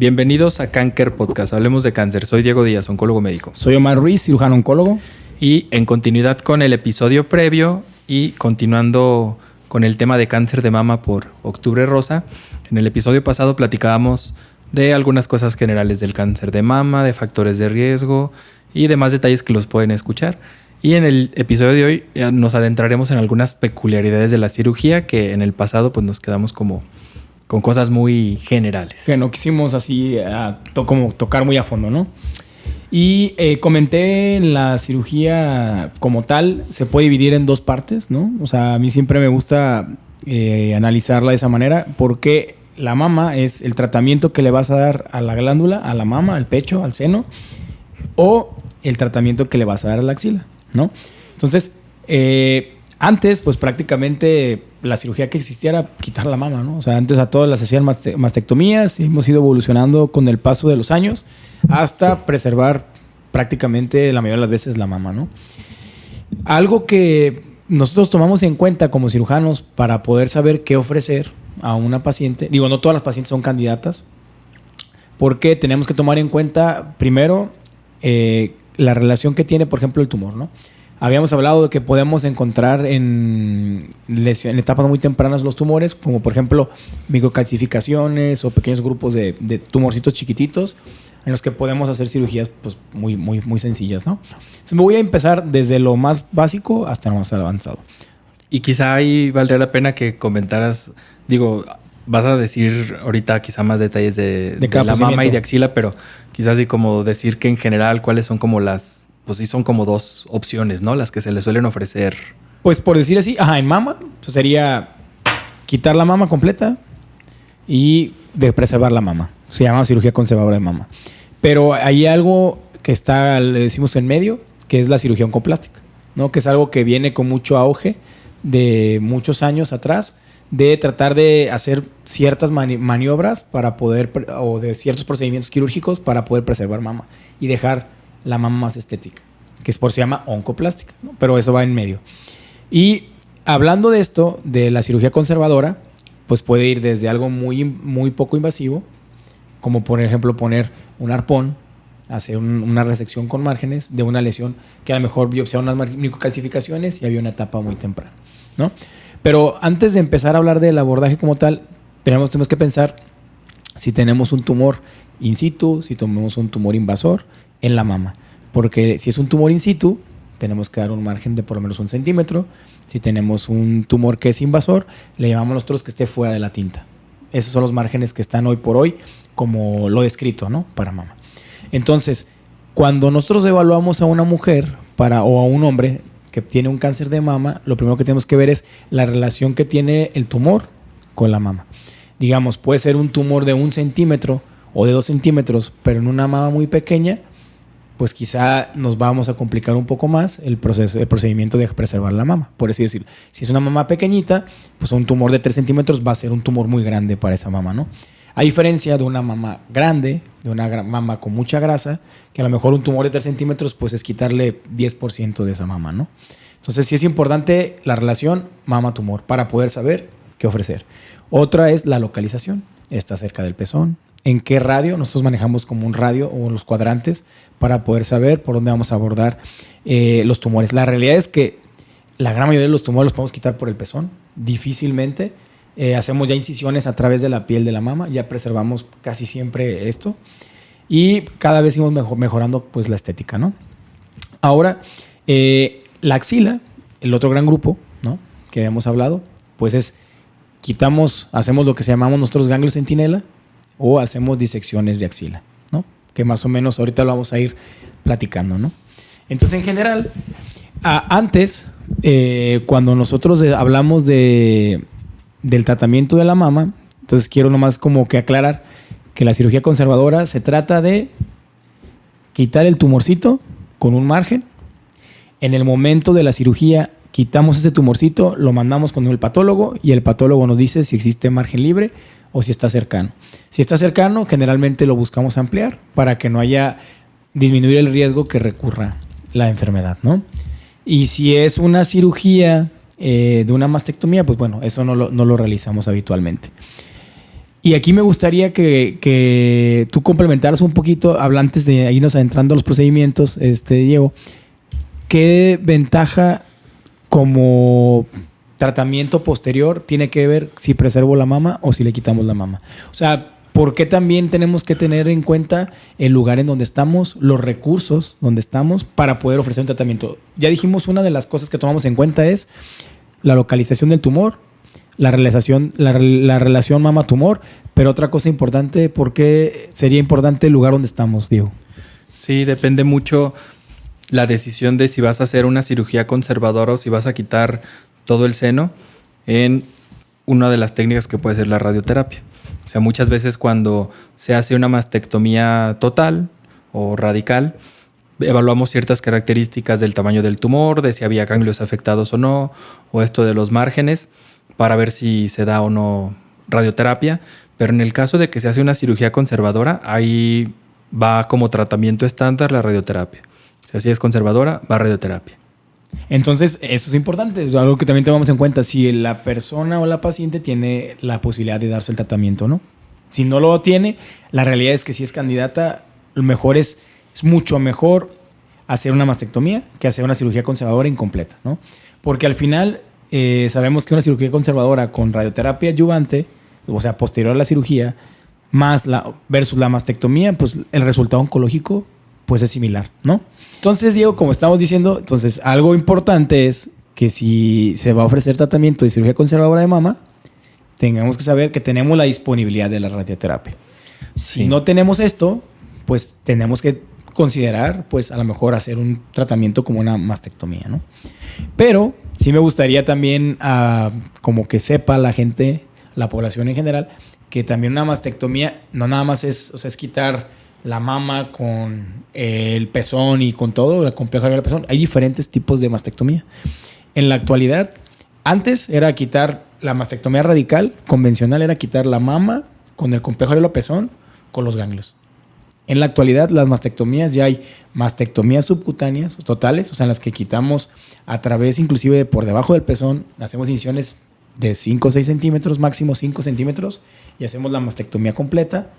Bienvenidos a Cáncer Podcast. Hablemos de cáncer. Soy Diego Díaz, oncólogo médico. Soy Omar Ruiz, cirujano oncólogo. Y en continuidad con el episodio previo y continuando con el tema de cáncer de mama por Octubre Rosa, en el episodio pasado platicábamos de algunas cosas generales del cáncer de mama, de factores de riesgo y demás detalles que los pueden escuchar. Y en el episodio de hoy nos adentraremos en algunas peculiaridades de la cirugía que en el pasado pues nos quedamos como con cosas muy generales. Que no quisimos así como tocar muy a fondo, ¿no? Y comenté la cirugía como tal, se puede dividir en dos partes, ¿no? O sea, a mí siempre me gusta analizarla de esa manera porque la mama es el tratamiento que le vas a dar a la glándula, a la mama, al pecho, al seno, o el tratamiento que le vas a dar a la axila, ¿no? Entonces, antes, pues prácticamente la cirugía que existía era quitar la mama, ¿no? O sea, antes a todas las hacían mastectomías y hemos ido evolucionando con el paso de los años hasta preservar prácticamente la mayoría de las veces la mama, ¿no? Algo que nosotros tomamos en cuenta como cirujanos para poder saber qué ofrecer a una paciente, digo, no todas las pacientes son candidatas, porque tenemos que tomar en cuenta primero la relación que tiene, por ejemplo, el tumor, ¿no? Habíamos hablado de que podemos encontrar en etapas muy tempranas los tumores, como por ejemplo microcalcificaciones o pequeños grupos de tumorcitos chiquititos en los que podemos hacer cirugías pues, muy sencillas, ¿no? Entonces me voy a empezar desde lo más básico hasta lo más avanzado. Y quizá ahí valdría la pena que comentaras, digo, vas a decir ahorita quizá más detalles de la mama y de axila, pero quizás así como decir que en general cuáles son como las... Pues sí son como dos opciones, ¿no? Las que se le suelen ofrecer. Pues por decir así, en mama pues sería quitar la mama completa y de preservar la mama. Se llama cirugía conservadora de mama. Pero hay algo que está, le decimos en medio, que es la cirugía oncoplástica, ¿no? Que es algo que viene con mucho auge de muchos años atrás, de tratar de hacer ciertas maniobras para poder, o de ciertos procedimientos quirúrgicos para poder preservar mama y dejar la mama más estética, que es por se llama oncoplástica, ¿no? Pero eso va en medio. Y hablando de esto, de la cirugía conservadora, pues puede ir desde algo muy poco invasivo, como por ejemplo poner un arpón, hacer una resección con márgenes de una lesión que a lo mejor biopsiaron unas microcalcificaciones y había una etapa muy temprana, ¿no? Pero antes de empezar a hablar del abordaje como tal, tenemos que pensar si tenemos un tumor in situ, si tenemos un tumor invasor en la mama. Porque si es un tumor in situ, tenemos que dar un margen de por lo menos 1 centímetro. Si tenemos un tumor que es invasor, le llamamos nosotros que esté fuera de la tinta. Esos son los márgenes que están hoy por hoy como lo descrito, ¿no? Para mama. Entonces, cuando nosotros evaluamos a una mujer o a un hombre que tiene un cáncer de mama, lo primero que tenemos que ver es la relación que tiene el tumor con la mama. Digamos, puede ser un tumor de 1 centímetro o de 2 centímetros, pero en una mama muy pequeña, pues quizá nos vamos a complicar un poco más el procedimiento de preservar la mama, por así decirlo. Si es una mama pequeñita, pues un tumor de 3 centímetros va a ser un tumor muy grande para esa mama, ¿no? A diferencia de una mama grande, de una mama con mucha grasa, que a lo mejor un tumor de 3 centímetros pues es quitarle 10% de esa mama, ¿no? Entonces sí es importante la relación mama-tumor para poder saber qué ofrecer. Otra es la localización. Está cerca del pezón. ¿En qué radio? Nosotros manejamos como un radio o los cuadrantes para poder saber por dónde vamos a abordar los tumores. La realidad es que la gran mayoría de los tumores los podemos quitar por el pezón. Difícilmente. Hacemos ya incisiones a través de la piel de la mama. Ya preservamos casi siempre esto. Y cada vez seguimos mejorando pues, la estética, ¿no? Ahora, la axila, el otro gran grupo, ¿no? Que habíamos hablado, pues es hacemos lo que llamamos nosotros ganglios centinela, o hacemos disecciones de axila, ¿no? Que más o menos ahorita lo vamos a ir platicando, ¿no? Entonces, en general, antes, cuando nosotros hablamos del tratamiento de la mama, entonces quiero nomás como que aclarar que la cirugía conservadora se trata de quitar el tumorcito con un margen. En el momento de la cirugía, quitamos ese tumorcito, lo mandamos con el patólogo y el patólogo nos dice si existe margen libre o si está cercano. Si está cercano, generalmente lo buscamos ampliar para que no haya disminuir el riesgo que recurra la enfermedad, ¿no? Y si es una cirugía de una mastectomía, pues bueno, eso no lo realizamos habitualmente. Y aquí me gustaría que tú complementaras un poquito, antes de irnos adentrando a los procedimientos, Diego, ¿qué ventaja como tratamiento posterior tiene que ver si preservo la mama o si le quitamos la mama? O sea, ¿por qué también tenemos que tener en cuenta el lugar en donde estamos, los recursos donde estamos para poder ofrecer un tratamiento? Ya dijimos, una de las cosas que tomamos en cuenta es la localización del tumor, la relación mama-tumor, pero otra cosa importante, ¿por qué sería importante el lugar donde estamos, Diego? Sí, depende mucho la decisión de si vas a hacer una cirugía conservadora o si vas a quitar todo el seno en una de las técnicas que puede ser la radioterapia. O sea, muchas veces cuando se hace una mastectomía total o radical, evaluamos ciertas características del tamaño del tumor, de si había ganglios afectados o no, o esto de los márgenes, para ver si se da o no radioterapia. Pero en el caso de que se hace una cirugía conservadora, ahí va como tratamiento estándar la radioterapia. Si así es conservadora, va radioterapia. Entonces, eso es importante, es algo que también tomamos en cuenta, si la persona o la paciente tiene la posibilidad de darse el tratamiento, ¿no? Si no lo tiene, la realidad es que si es candidata, lo mejor es mucho mejor hacer una mastectomía que hacer una cirugía conservadora incompleta, ¿no? Porque al final sabemos que una cirugía conservadora con radioterapia adyuvante, o sea, posterior a la cirugía, versus la mastectomía, pues el resultado oncológico pues es similar, ¿no? Entonces, Diego, como estamos diciendo, entonces algo importante es que si se va a ofrecer tratamiento de cirugía conservadora de mama, tengamos que saber que tenemos la disponibilidad de la radioterapia. Si no tenemos esto, pues tenemos que considerar, pues a lo mejor hacer un tratamiento como una mastectomía, ¿no? Pero sí me gustaría también como que sepa la gente, la población en general, que también una mastectomía no nada más es quitar la mama con el pezón y con todo, el complejo areolar del pezón. Hay diferentes tipos de mastectomía. En la actualidad, antes era quitar la mastectomía radical, convencional era quitar la mama con el complejo areolar del pezón, con los ganglios. En la actualidad, las mastectomías, ya hay mastectomías subcutáneas totales, o sea, en las que quitamos a través, inclusive de por debajo del pezón, hacemos incisiones de 5 o 6 centímetros, máximo 5 centímetros, y hacemos la mastectomía completa,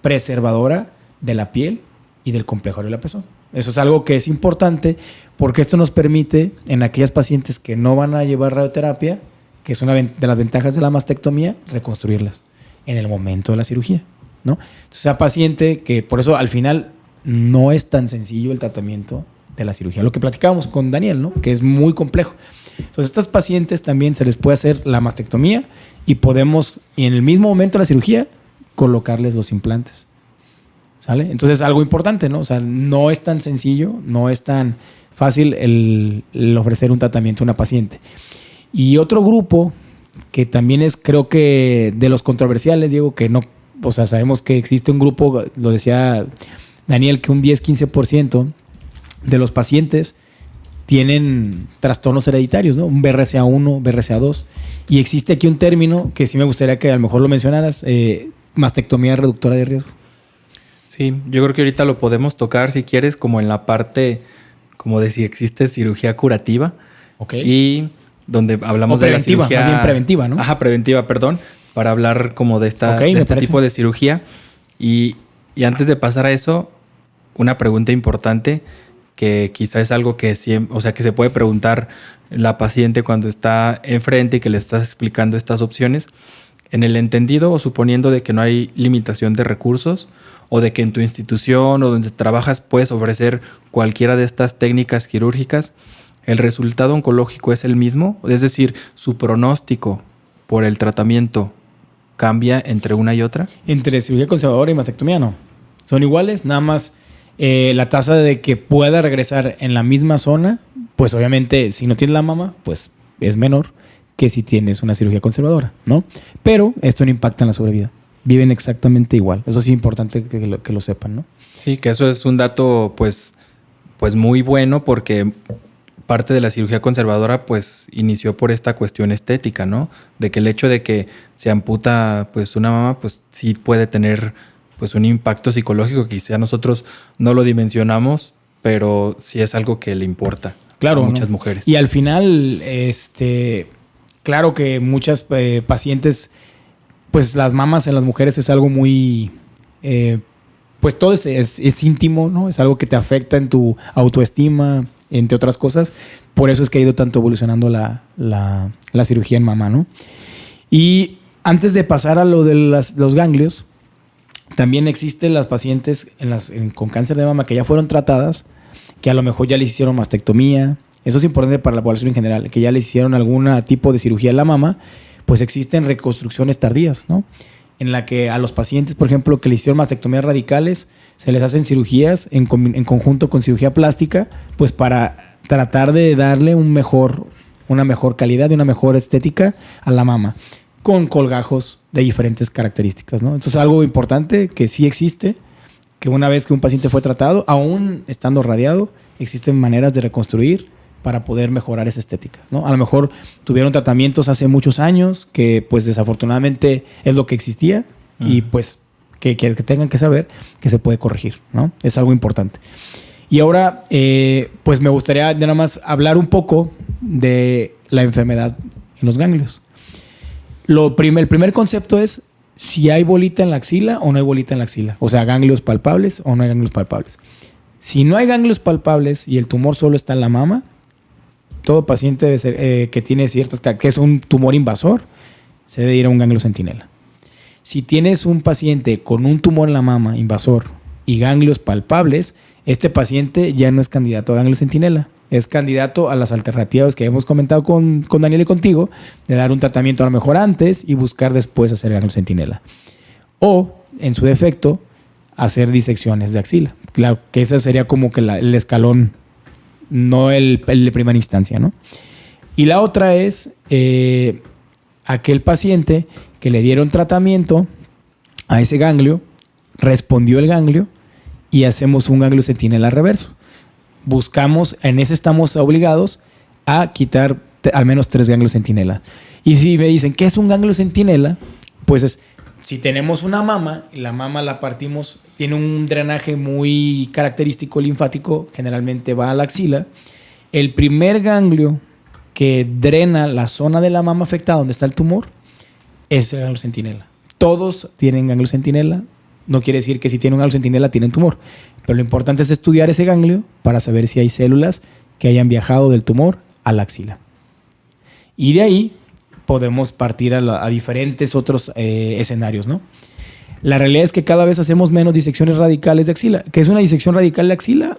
preservadora de la piel y del complejo areolar del pezón. Eso es algo que es importante porque esto nos permite, en aquellas pacientes que no van a llevar radioterapia, que es una de las ventajas de la mastectomía, reconstruirlas en el momento de la cirugía, ¿no? Entonces, esa paciente que, por eso al final no es tan sencillo el tratamiento de la cirugía. Lo que platicábamos con Daniel, ¿no? Que es muy complejo. Entonces, a estas pacientes también se les puede hacer la mastectomía y podemos, en el mismo momento de la cirugía, colocarles los implantes. ¿Sale? Entonces, algo importante, ¿no? O sea, no es tan sencillo, no es tan fácil el ofrecer un tratamiento a una paciente. Y otro grupo que también es, creo que de los controversiales, Diego, que no, o sea, sabemos que existe un grupo, lo decía Daniel, que un 10-15% de los pacientes tienen trastornos hereditarios, ¿no? Un BRCA1, BRCA2. Y existe aquí un término que sí me gustaría que a lo mejor lo mencionaras, mastectomía reductora de riesgo. Sí, yo creo que ahorita lo podemos tocar, si quieres, como en la parte como de si existe cirugía curativa. Okay. Y donde hablamos de la cirugía... Más bien preventiva, ¿no? Ajá, preventiva, perdón. Para hablar como de este tipo de cirugía. Y antes de pasar a eso, una pregunta importante que quizá es algo que siempre, o sea, que se puede preguntar la paciente cuando está enfrente y que le estás explicando estas opciones. En el entendido o suponiendo de que no hay limitación de recursos o de que en tu institución o donde trabajas puedes ofrecer cualquiera de estas técnicas quirúrgicas, ¿el resultado oncológico es el mismo? Es decir, ¿su pronóstico por el tratamiento cambia entre una y otra? Entre cirugía conservadora y mastectomía no. Son iguales, nada más la tasa de que pueda regresar en la misma zona, pues obviamente si no tienes la mama, pues es menor que si tienes una cirugía conservadora, ¿no? Pero esto no impacta en la sobrevida. Viven exactamente igual. Eso sí es importante que lo sepan, ¿no? Sí, que eso es un dato pues muy bueno porque parte de la cirugía conservadora pues inició por esta cuestión estética, ¿no? De que el hecho de que se amputa pues una mama pues sí puede tener pues un impacto psicológico que quizá nosotros no lo dimensionamos, pero sí es algo que le importa a muchas mujeres. Y al final, claro que muchas pacientes pues las mamas en las mujeres es algo muy... pues todo es íntimo, ¿no? Es algo que te afecta en tu autoestima, entre otras cosas. Por eso es que ha ido tanto evolucionando la cirugía en mama, ¿no? Y antes de pasar a lo de los ganglios, también existen las pacientes con cáncer de mama que ya fueron tratadas, que a lo mejor ya les hicieron mastectomía. Eso es importante para la población en general, que ya les hicieron algún tipo de cirugía en la mama, pues existen reconstrucciones tardías, ¿no? En la que a los pacientes, por ejemplo, que les hicieron mastectomías radicales, se les hacen cirugías en conjunto con cirugía plástica, pues para tratar de darle una mejor calidad y una mejor estética a la mama, con colgajos de diferentes características, ¿no? Entonces, algo importante que sí existe, que una vez que un paciente fue tratado, aún estando radiado, existen maneras de reconstruir para poder mejorar esa estética, ¿no? A lo mejor tuvieron tratamientos hace muchos años que pues desafortunadamente es lo que existía y pues que tengan que saber que se puede corregir, ¿no? Es algo importante. Y ahora pues me gustaría nada más hablar un poco de la enfermedad en los ganglios. El primer concepto es si hay bolita en la axila o no hay bolita en la axila. O sea, ganglios palpables o no hay ganglios palpables. Si no hay ganglios palpables y el tumor solo está en la mama, todo paciente debe ser, que tiene que es un tumor invasor, se debe ir a un ganglio centinela. Si tienes un paciente con un tumor en la mama invasor y ganglios palpables, este paciente ya no es candidato a ganglio centinela. Es candidato a las alternativas que hemos comentado con Daniel y contigo, de dar un tratamiento a lo mejor antes y buscar después hacer ganglio centinela. O, en su defecto, hacer disecciones de axila. Claro, que ese sería como que el escalón, no el de primera instancia, ¿no? Y la otra es aquel paciente que le dieron tratamiento a ese ganglio, respondió el ganglio y hacemos un ganglio centinela reverso. Buscamos, en ese estamos obligados a quitar al menos 3 ganglios centinela. Y si me dicen, ¿qué es un ganglio centinela? Pues si tenemos una mama y la mama la partimos, tiene un drenaje muy característico linfático, generalmente va a la axila. El primer ganglio que drena la zona de la mama afectada, donde está el tumor, es el ganglio centinela. Todos tienen ganglio centinela. No quiere decir que si tienen un ganglio centinela tienen tumor, pero lo importante es estudiar ese ganglio para saber si hay células que hayan viajado del tumor a la axila. Y de ahí podemos partir a diferentes otros escenarios, ¿no? La realidad es que cada vez hacemos menos disecciones radicales de axila. ¿Qué es una disección radical de axila?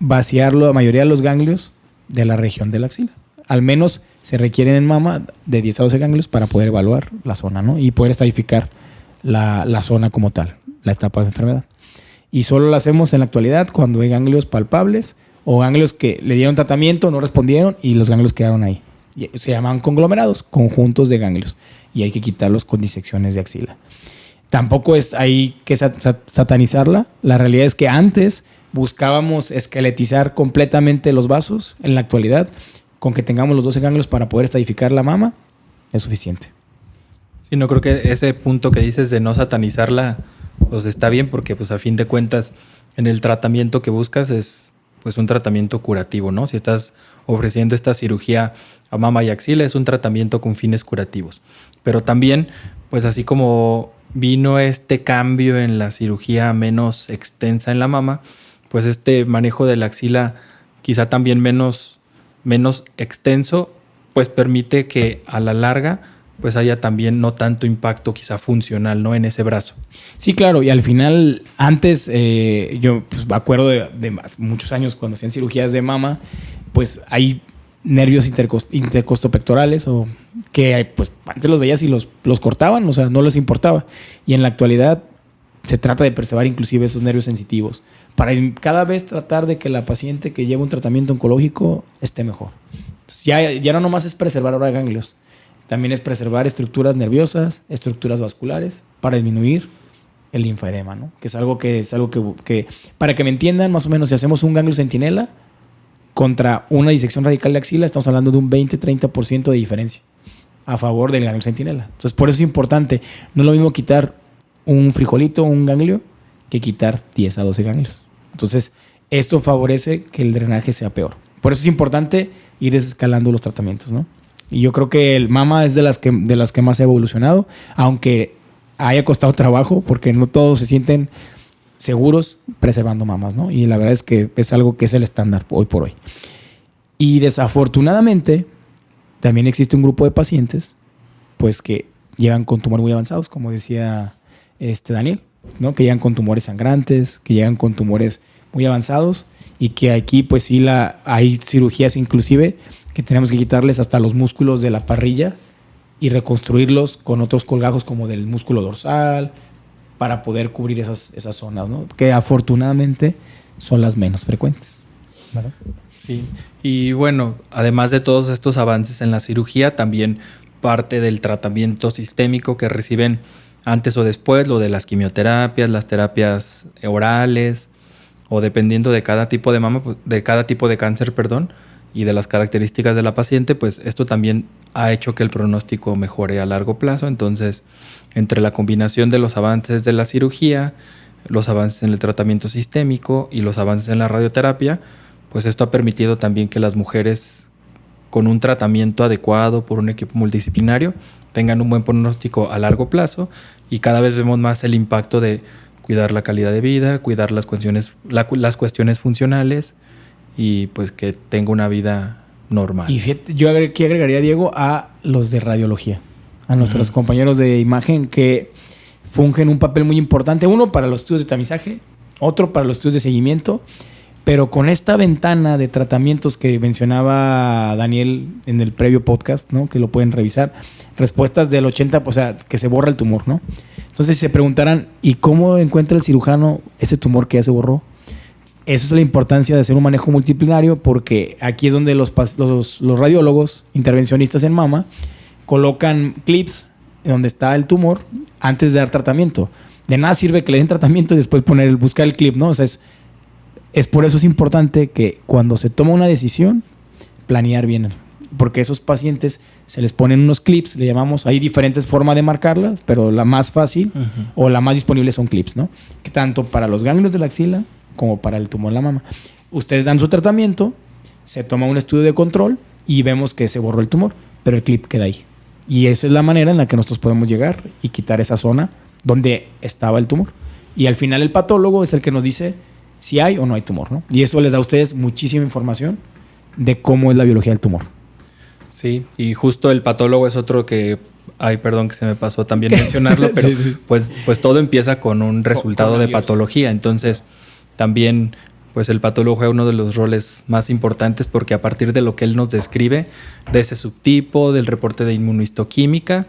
Vaciar la mayoría de los ganglios de la región de la axila. Al menos se requieren en mama de 10 a 12 ganglios para poder evaluar la zona, ¿no? Y poder estadificar la zona como tal, la etapa de enfermedad. Y solo lo hacemos en la actualidad cuando hay ganglios palpables o ganglios que le dieron tratamiento, no respondieron y los ganglios quedaron ahí. Se llaman conglomerados, conjuntos de ganglios. Y hay que quitarlos con disecciones de axila. Tampoco hay que satanizarla. La realidad es que antes buscábamos esqueletizar completamente los vasos. En la actualidad, con que tengamos los 12 ganglios para poder estadificar la mama, es suficiente. Sí, no creo que ese punto que dices de no satanizarla, pues está bien, porque pues a fin de cuentas en el tratamiento que buscas es pues un tratamiento curativo, ¿no? Si estás ofreciendo esta cirugía a mama y axila, es un tratamiento con fines curativos. Pero también, pues así como vino este cambio en la cirugía menos extensa en la mama, pues este manejo de la axila quizá también menos extenso, pues permite que a la larga pues haya también no tanto impacto quizá funcional, ¿no? En ese brazo. Sí, claro. Y al final, antes, yo pues, me acuerdo de muchos años cuando hacían cirugías de mama, pues hay nervios intercostopectorales o que pues antes los veías y los cortaban, o sea, no les importaba. Y en la actualidad se trata de preservar inclusive esos nervios sensitivos para cada vez tratar de que la paciente que lleva un tratamiento oncológico esté mejor. Entonces, ya no nomás es preservar ahora ganglios, también es preservar estructuras nerviosas, estructuras vasculares para disminuir el linfaedema, ¿no? Que es algo que para que me entiendan más o menos, si hacemos un ganglio centinela contra una disección radical de axila, estamos hablando de un 20-30% de diferencia a favor del ganglio centinela. Entonces, por eso es importante. No es lo mismo quitar un frijolito o un ganglio que quitar 10 a 12 ganglios. Entonces, esto favorece que el drenaje sea peor. Por eso es importante ir desescalando los tratamientos, ¿no? Y yo creo que el mama es de las que más ha evolucionado, aunque haya costado trabajo, porque no todos se sienten seguros preservando mamas, ¿no? Y la verdad es que es algo que es el estándar hoy por hoy. Y desafortunadamente, también existe un grupo de pacientes, pues que llegan con tumores muy avanzados, como decía Daniel, ¿no? Que llegan con tumores sangrantes, que llegan con tumores muy avanzados y que aquí, pues sí, hay cirugías inclusive que tenemos que quitarles hasta los músculos de la parrilla y reconstruirlos con otros colgajos como del músculo dorsal para poder cubrir esas zonas, ¿no? Que afortunadamente son las menos frecuentes, ¿verdad? Sí. Y bueno, además de todos estos avances en la cirugía, también parte del tratamiento sistémico que reciben antes o después, lo de las quimioterapias, las terapias orales, o dependiendo de cada tipo de mama, de cada tipo de cáncer, perdón, y de las características de la paciente, pues esto también ha hecho que el pronóstico mejore a largo plazo. Entonces, entre la combinación de los avances de la cirugía, los avances en el tratamiento sistémico y los avances en la radioterapia, pues esto ha permitido también que las mujeres con un tratamiento adecuado por un equipo multidisciplinario tengan un buen pronóstico a largo plazo, y cada vez vemos más el impacto de cuidar la calidad de vida, cuidar las cuestiones funcionales y pues que tenga una vida normal. Y fíjate, yo aquí agregaría, Diego, a los de radiología, a nuestros compañeros de imagen que fungen un papel muy importante, uno para los estudios de tamizaje, otro para los estudios de seguimiento, pero con esta ventana de tratamientos que mencionaba Daniel en el previo podcast, ¿no? Que lo pueden revisar, respuestas del 80%, o sea, que se borra el tumor, ¿no? Entonces, si se preguntarán, ¿y cómo encuentra el cirujano ese tumor que ya se borró? Esa es la importancia de hacer un manejo multidisciplinario, porque aquí es donde los radiólogos intervencionistas en mama colocan clips donde está el tumor antes de dar tratamiento. De nada sirve que le den tratamiento y después buscar el clip, ¿no? O sea, es por eso es importante que cuando se toma una decisión, planear bien. Porque esos pacientes se les ponen unos clips, le llamamos, hay diferentes formas de marcarlas, pero la más fácil o la más disponible son clips, ¿no? Que tanto para los ganglios de la axila como para el tumor en la mama. Ustedes dan su tratamiento, se toma un estudio de control y vemos que se borró el tumor, pero el clip queda ahí. Y esa es la manera en la que nosotros podemos llegar y quitar esa zona donde estaba el tumor. Y al final el patólogo es el que nos dice si hay o no hay tumor, ¿no? Y eso les da a ustedes muchísima información de cómo es la biología del tumor. Sí, y justo el patólogo es otro que, ay, perdón que se me pasó también mencionarlo, pero sí. Pues todo empieza con un resultado de patología. Entonces, también pues el patólogo juega uno de los roles más importantes, porque a partir de lo que él nos describe, de ese subtipo, del reporte de inmunohistoquímica,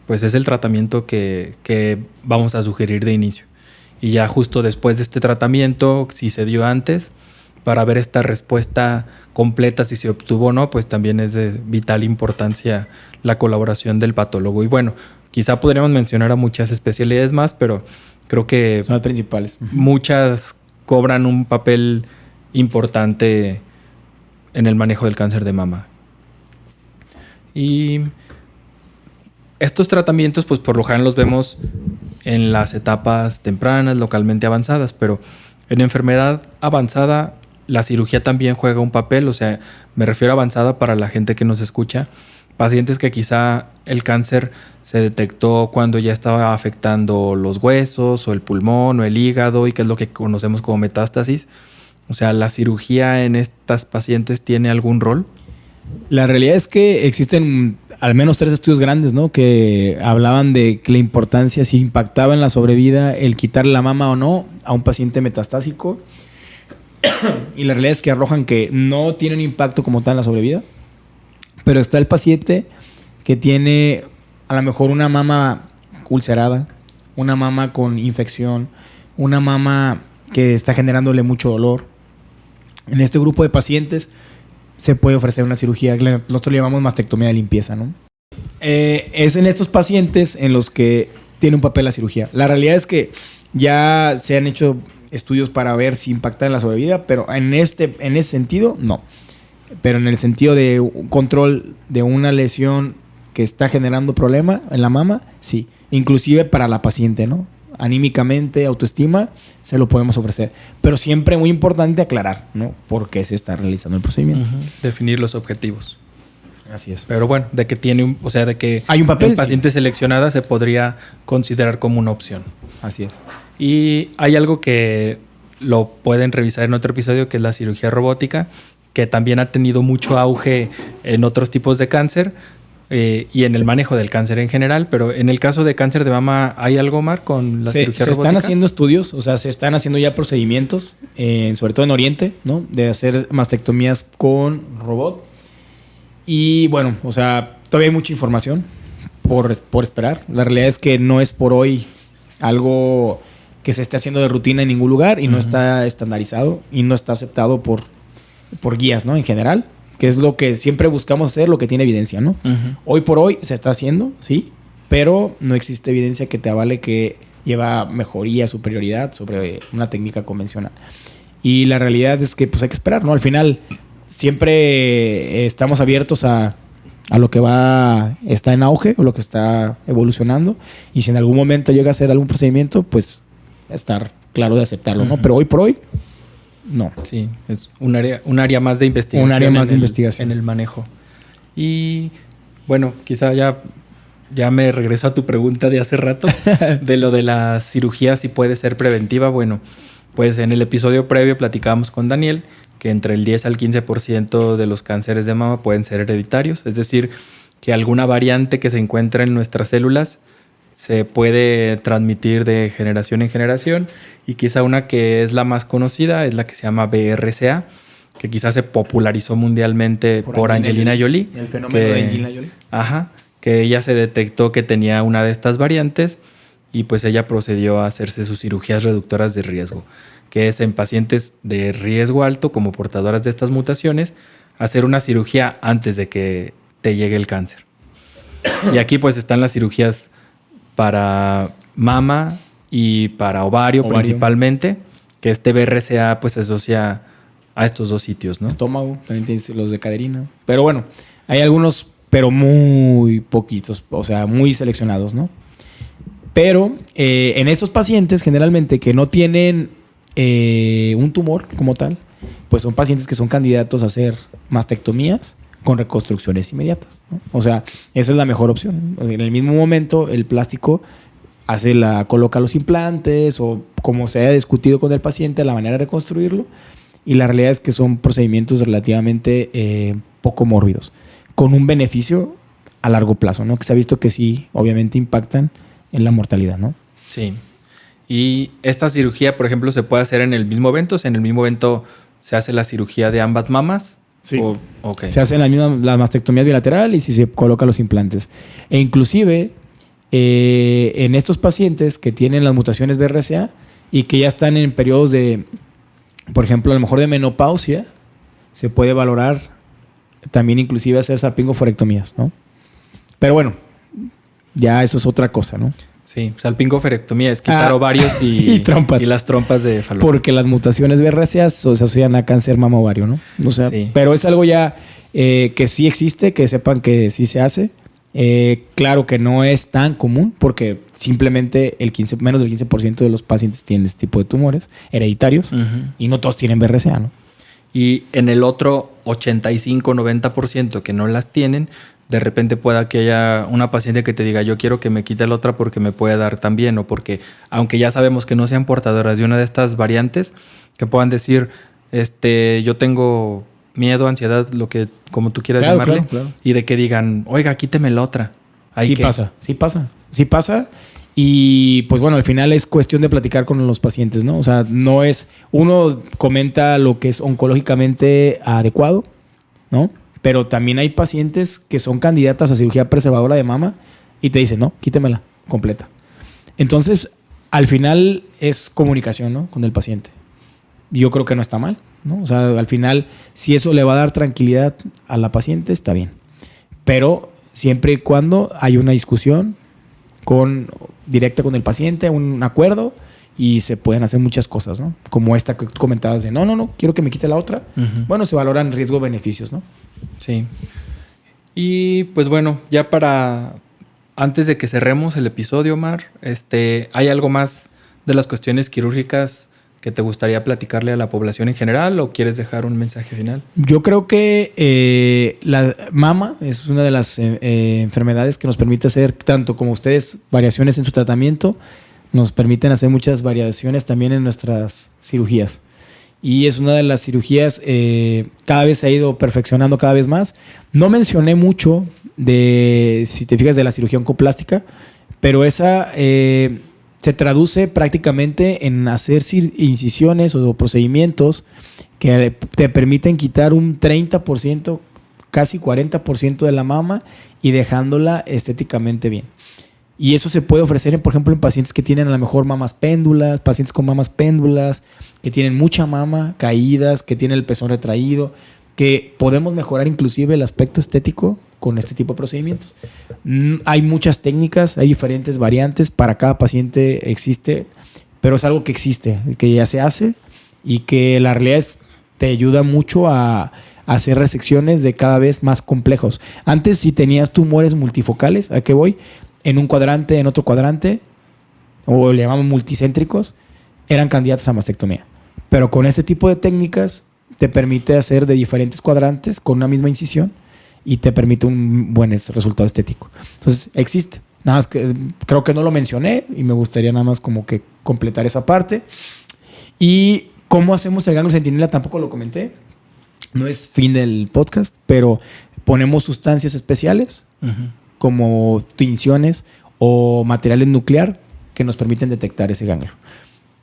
pues es el tratamiento que vamos a sugerir de inicio. Y ya justo después de este tratamiento, si se dio antes, para ver esta respuesta completa, si se obtuvo o no, pues también es de vital importancia la colaboración del patólogo. Y bueno, quizá podríamos mencionar a muchas especialidades más, pero creo que son las principales. Muchas cobran un papel importante en el manejo del cáncer de mama. Y estos tratamientos, pues por lo general los vemos en las etapas tempranas, localmente avanzadas, pero en enfermedad avanzada la cirugía también juega un papel. O sea, me refiero a avanzada para la gente que nos escucha, pacientes que quizá el cáncer se detectó cuando ya estaba afectando los huesos o el pulmón o el hígado, y que es lo que conocemos como metástasis. O sea, ¿la cirugía en estas pacientes tiene algún rol? La realidad es que existen al menos 3 estudios grandes, ¿no? Que hablaban de que la importancia, si impactaba en la sobrevida el quitarle la mama o no a un paciente metastásico. Y la realidad es que arrojan que no tiene un impacto como tal en la sobrevida. Pero está el paciente que tiene a lo mejor una mama ulcerada, una mama con infección, una mama que está generándole mucho dolor. En este grupo de pacientes se puede ofrecer una cirugía, nosotros le llamamos mastectomía de limpieza, ¿no? Es en estos pacientes en los que tiene un papel la cirugía. La realidad es que ya se han hecho estudios para ver si impacta en la sobrevida, pero en ese sentido, no. Pero en el sentido de control de una lesión que está generando problema en la mama, sí. Inclusive para la paciente, ¿no? Anímicamente, autoestima, se lo podemos ofrecer. Pero siempre muy importante aclarar, ¿no? Por qué se está realizando el procedimiento. Definir los objetivos. Así es. Pero bueno, de que tiene o sea, de que hay un papel, en pacientes seleccionada se podría considerar como una opción. Así es. Y hay algo que lo pueden revisar en otro episodio, que es la cirugía robótica, que también ha tenido mucho auge en otros tipos de cáncer y en el manejo del cáncer en general. Pero en el caso de cáncer de mama, ¿hay algo más con la cirugía robótica? Se están haciendo estudios, o sea, se están haciendo ya procedimientos, sobre todo en Oriente, ¿no? De hacer mastectomías con robot. Y bueno, o sea, todavía hay mucha información por esperar. La realidad es que no es por hoy algo que se esté haciendo de rutina en ningún lugar y no está estandarizado y no está aceptado por guías, ¿no? En general, que es lo que siempre buscamos hacer, lo que tiene evidencia, ¿no? Hoy por hoy se está haciendo, sí, pero no existe evidencia que te avale que lleva mejoría, superioridad sobre una técnica convencional. Y la realidad es que pues hay que esperar, ¿no? Al final siempre estamos abiertos a lo que está en auge o lo que está evolucionando, y si en algún momento llega a hacer algún procedimiento, pues estar claro de aceptarlo, ¿no? Pero hoy por hoy, no. Sí, es un área más de investigación. Un área más de investigación. En el manejo. Y bueno, quizá ya me regreso a tu pregunta de hace rato, de lo de la cirugía, si puede ser preventiva. Bueno, pues en el episodio previo platicábamos con Daniel que entre el 10 al 15% de los cánceres de mama pueden ser hereditarios, es decir, que alguna variante que se encuentra en nuestras células se puede transmitir de generación en generación, y quizá una que es la más conocida es la que se llama BRCA, que quizás se popularizó mundialmente por Angelina Jolie. El fenómeno de Angelina Jolie. Ajá, que ella se detectó que tenía una de estas variantes y pues ella procedió a hacerse sus cirugías reductoras de riesgo, que es en pacientes de riesgo alto como portadoras de estas mutaciones, hacer una cirugía antes de que te llegue el cáncer. Y aquí pues están las cirugías para mama y para ovario principalmente, que este BRCA pues se asocia a estos dos sitios, ¿no? Estómago, también tienes los de caderina. Pero bueno, hay algunos, pero muy poquitos, o sea, muy seleccionados, ¿no? Pero en estos pacientes generalmente que no tienen un tumor como tal, pues son pacientes que son candidatos a hacer mastectomías con reconstrucciones inmediatas, ¿no? O sea, esa es la mejor opción. En el mismo momento, el plástico coloca los implantes o como se haya discutido con el paciente, la manera de reconstruirlo. Y la realidad es que son procedimientos relativamente poco mórbidos, con un beneficio a largo plazo, ¿no? Que se ha visto que sí, obviamente impactan en la mortalidad, ¿no? Sí. Y esta cirugía, por ejemplo, se puede hacer en el mismo evento. O sea, en el mismo evento se hace la cirugía de ambas mamas. Sí. Okay. Se hace la mastectomía bilateral y si se colocan los implantes. E inclusive en estos pacientes que tienen las mutaciones BRCA y que ya están en periodos de, por ejemplo, a lo mejor de menopausia, se puede valorar también inclusive hacer salpingoforectomías, ¿no? Pero bueno, ya eso es otra cosa, ¿no? Sí, salpingoforectomía es quitar ovarios y trompas. Y las trompas de falopio. Porque las mutaciones BRCA se asocian a cáncer mama ovario, ¿no? O sea, sí. Pero es algo ya que sí existe, que sepan que sí se hace. Claro que no es tan común porque simplemente menos del 15% de los pacientes tienen este tipo de tumores hereditarios y no todos tienen BRCA, ¿no? Y en el otro 85-90% que no las tienen, de repente pueda que haya una paciente que te diga yo quiero que me quite la otra porque me puede dar también, o porque aunque ya sabemos que no sean portadoras de una de estas variantes, que puedan decir yo tengo miedo, ansiedad, como tú quieras llamarle, claro. Y de que digan, oiga, quíteme la otra. Sí pasa. Y pues bueno, al final es cuestión de platicar con los pacientes, ¿no? O sea, no es... Uno comenta lo que es oncológicamente adecuado, ¿no? Pero también hay pacientes que son candidatas a cirugía preservadora de mama y te dicen, no, quítemela completa. Entonces, al final es comunicación, ¿no? Con el paciente. Yo creo que no está mal, ¿no? O sea, al final, si eso le va a dar tranquilidad a la paciente, está bien. Pero siempre y cuando hay una discusión directa con el paciente, un acuerdo, y se pueden hacer muchas cosas, ¿no? Como esta que tú comentabas de no, quiero que me quite la otra. Bueno, se valoran riesgo-beneficios, ¿no? Sí. Y pues bueno, ya antes de que cerremos el episodio, Omar, ¿hay algo más de las cuestiones quirúrgicas que te gustaría platicarle a la población en general o quieres dejar un mensaje final? Yo creo que la mama es una de las enfermedades que nos permite hacer, tanto como ustedes, variaciones en su tratamiento, nos permiten hacer muchas variaciones también en nuestras cirugías. Y es una de las cirugías, cada vez se ha ido perfeccionando cada vez más. No mencioné mucho si te fijas, de la cirugía oncoplástica, pero esa se traduce prácticamente en hacer incisiones o procedimientos que te permiten quitar un 30%, casi 40% de la mama y dejándola estéticamente bien. Y eso se puede ofrecer, por ejemplo, en pacientes que tienen a lo mejor mamas péndulas, pacientes con mamas péndulas, que tienen mucha mama, caídas, que tienen el pezón retraído, que podemos mejorar inclusive el aspecto estético con este tipo de procedimientos. Hay muchas técnicas, hay diferentes variantes, para cada paciente existe, pero es algo que existe, que ya se hace y que la realidad te ayuda mucho a hacer resecciones de cada vez más complejos. Antes, si tenías tumores multifocales, ¿a qué voy? En un cuadrante, en otro cuadrante, o le llamamos multicéntricos, eran candidatos a mastectomía. Pero con este tipo de técnicas te permite hacer de diferentes cuadrantes con una misma incisión y te permite un buen resultado estético. Entonces, existe. Nada más que creo que no lo mencioné y me gustaría nada más como que completar esa parte. Y cómo hacemos el ganglio centinela tampoco lo comenté. No es fin del podcast, pero ponemos sustancias especiales como tinciones o materiales nuclear que nos permiten detectar ese ganglio.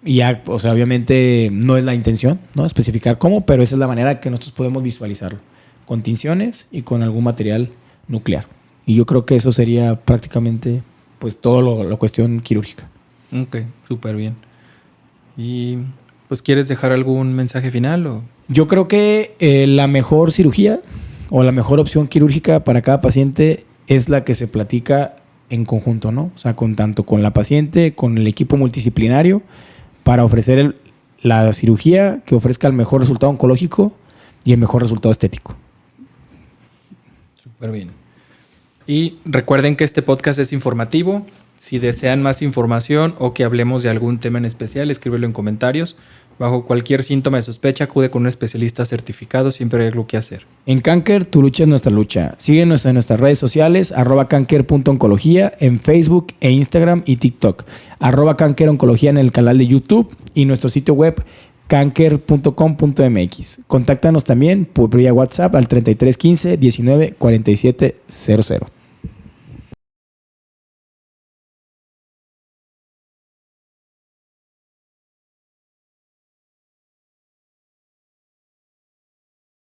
Y ya, o sea, obviamente no es la intención, ¿no? Especificar cómo, pero esa es la manera que nosotros podemos visualizarlo, con tinciones y con algún material nuclear. Y yo creo que eso sería prácticamente pues todo la cuestión quirúrgica. Ok, súper bien. ¿Y pues quieres dejar algún mensaje final? O? Yo creo que la mejor cirugía o la mejor opción quirúrgica para cada paciente es la que se platica en conjunto, ¿no? O sea, tanto con la paciente, con el equipo multidisciplinario, para ofrecer la cirugía que ofrezca el mejor resultado oncológico y el mejor resultado estético. Súper bien. Y recuerden que este podcast es informativo. Si desean más información o que hablemos de algún tema en especial, escríbelo en comentarios. Bajo cualquier síntoma de sospecha, acude con un especialista certificado. Siempre hay algo que hacer. En Canker, tu lucha es nuestra lucha. Síguenos en nuestras redes sociales, @canker.oncología, en Facebook e Instagram y TikTok. @cankeroncología en el canal de YouTube y nuestro sitio web canker.com.mx. Contáctanos también por vía WhatsApp al 3315 19 47 00.